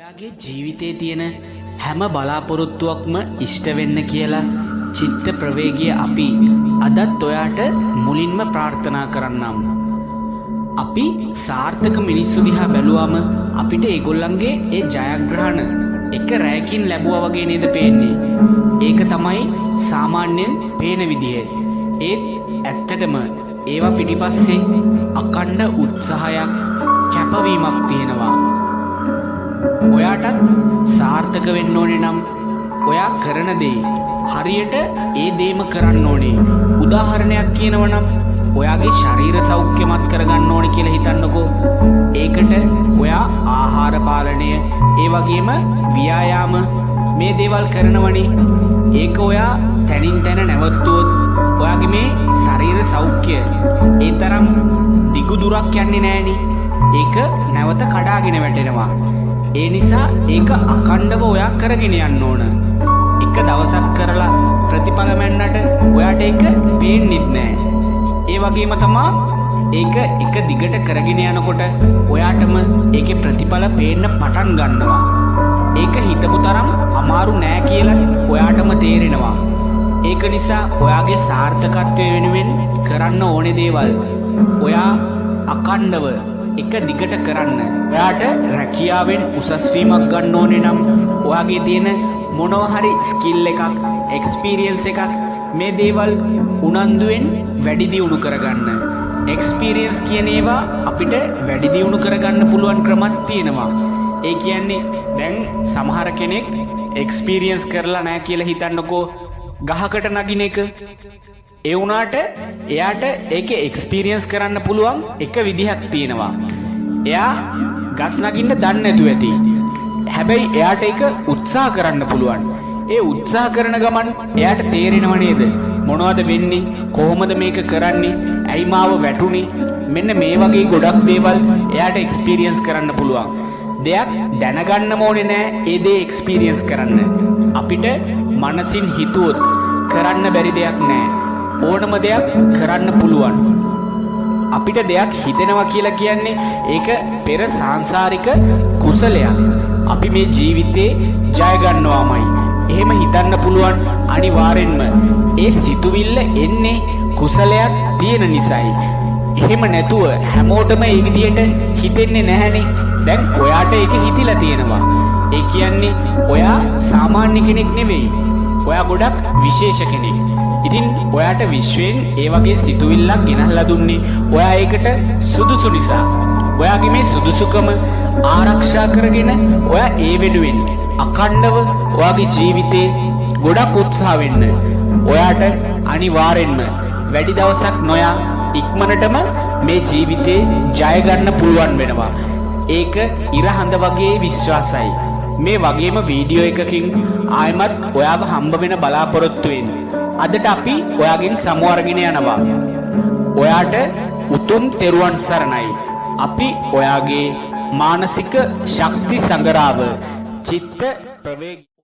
ඔයාගේ ජීවිතයේ තියෙන හැම බලාපොරොත්තුවක්ම ඉෂ්ට වෙන්න කියලා චිත්ත ප්‍රවේගය අපි අදත් ඔයාට මුලින්ම ප්‍රාර්ථනා කරන්නම්. අපි සාර්ථක මිනිස්සු දිහා බැලුවම අපිට ඒගොල්ලන්ගේ ඒ ජයග්‍රහණ එක රැයකින් ලැබුවා වගේ නේද පේන්නේ. ඒක තමයි සාමාන්‍යයෙන් පේන විදිය. ඒත් ඇත්තටම ඒවා පිටිපස්සේ අකණ්ඩ උත්සාහයක් කැපවීමක් තියෙනවා. ඔයාටත් සාර්ථක වෙන්න ඕනේ නම් ඔයා කරන දේ හරියට ඒ දේම කරන්න ඕනේ. උදාහරණයක් කියනවා නම් ඔයාගේ ශරීර සෞඛ්‍යමත් කරගන්න ඕනේ කියලා හිතන්නකෝ. ඒකට ඔයා ආහාර පාලනය, ඒ වගේම ව්‍යායාම මේ දේවල් කරනවනේ. ඒක ඔයා තනින් තන නැවතුවොත් ඔයාගේ මේ ශරීර සෞඛ්‍ය ඒ තරම් දිගු දුරක් යන්නේ නෑනේ. ඒක නැවත කඩාගෙන වැටෙනවා. ඒ නිසා ඒක අකණ්ඩව ඔයා කරගෙන යන්න ඕන. එක දවසක් කරලා ප්‍රතිඵල මැන්නට ඔයාට ඒක පේන්නෙත් නෑ. ඒ වගේම තමා ඒක එක දිගට කරගෙන යනකොට ඔයාටම ඒකේ ප්‍රතිඵල පේන්න පටන් ගන්නවා. ඒක හිතපු තරම් අමාරු නෑ කියලා ඔයාටම තේරෙනවා. ඒක නිසා ඔයාගේ සාර්ථකත්වය වෙනුවෙන් කරන්න ඕනේ දේවල් ඔයා අකණ්ඩව එක දිගට කරන්න. ඔයාට රැකියාවෙන් උසස් වීමක් ගන්න ඕනේ නම් ඔයාගේ තියෙන මොනවා හරි ස්කිල් එකක්, එක්ස්පීරියන්ස් එකක් මේ දේවල් උනන්දුවෙන් වැඩි දියුණු කරගන්න. එක්ස්පීරියන්ස් කියන ඒවා අපිට වැඩි දියුණු කරගන්න පුළුවන් ක්‍රමත් තියෙනවා. ඒ කියන්නේ දැන් සමහර කෙනෙක් එක්ස්පීරියන්ස් කරලා නැහැ කියලා හිතන්නකෝ ගහකට නගින එක. ඒ වුණාට එයාට ඒකේ එක්ස්පීරියන්ස් කරන්න පුළුවන් එක විදිහක් තියෙනවා. එයා ගස් නගින්න දන්නේ නැතුව ඇති. හැබැයි එයාට ඒක උත්සාහ කරන්න පුළුවන්. ඒ උත්සාහ කරන ගමන් එයාට තේරෙනව නේද මොනවද වෙන්නේ, කොහොමද මේක කරන්නේ, ඇයි මාව වැටුනේ, මෙන්න මේ වගේ ගොඩක් දේවල් එයාට එක්ස්පීරියන්ස් කරන්න පුළුවන්. දෙයක් දැනගන්නම ඕනේ නෑ ඒ දේ එක්ස්පීරියන්ස් කරන්න. අපිට මනසින් හිතුවොත් කරන්න බැරි දෙයක් නෑ. ඕනම දෙයක් කරන්න පුළුවන්. අපිට දෙයක් හිතෙනවා කියලා කියන්නේ ඒක පෙර සාංශාරික කුසලයක්. අපි මේ ජීවිතේ ජය ගන්නවාමයි. එහෙම හිතන්න පුළුවන් අනිවාර්යෙන්ම ඒ සිතුවිල්ල එන්නේ කුසලයක් තියෙන නිසායි. එහෙම නැතුව හැමෝටම ඒ විදියට හිතෙන්නේ නැහැනේ. දැන් ඔයාට ඒක හිතිලා තියෙනවා. ඒ කියන්නේ ඔයා සාමාන්‍ය කෙනෙක් නෙවෙයි. ඔයා ගොඩක් විශේෂ කෙනෙක්. ඉතින් ඔයාට විශ්වයෙන් ඒ වගේ සිතුවිල්ලක් ගෙනල්ලා දුන්නේ ඔයා ඒකට සුදුසු නිසා. ඔයාගේ මේ සුදුසුකම ආරක්ෂා කරගෙන ඔයා ඒ වෙනුවෙන් අකණ්ඩව ඔයාගේ ජීවිතේ ගොඩක් උත්සාහ වෙන්න. ඔයාට අනිවාර්යෙන්ම වැඩි දවසක් නොයා ඉක්මනටම මේ ජීවිතේ ජය ගන්න පුළුවන් වෙනවා. ඒක ඉරහඳ වගේ විශ්වාසයි. මේ වගේම වීඩියෝ එකකින් ආයමත් ඔයාව හම්බ වෙන බලාපොරොත්තු වෙන්නේ. අදට අපි ඔයාගෙන් සමු අරගෙන යනවා. ඔයාට උතුම් තෙරුවන් සරණයි. අපි ඔයාගේ මානසික ශක්ති සංගරාව චිත්ත ප්‍රවේග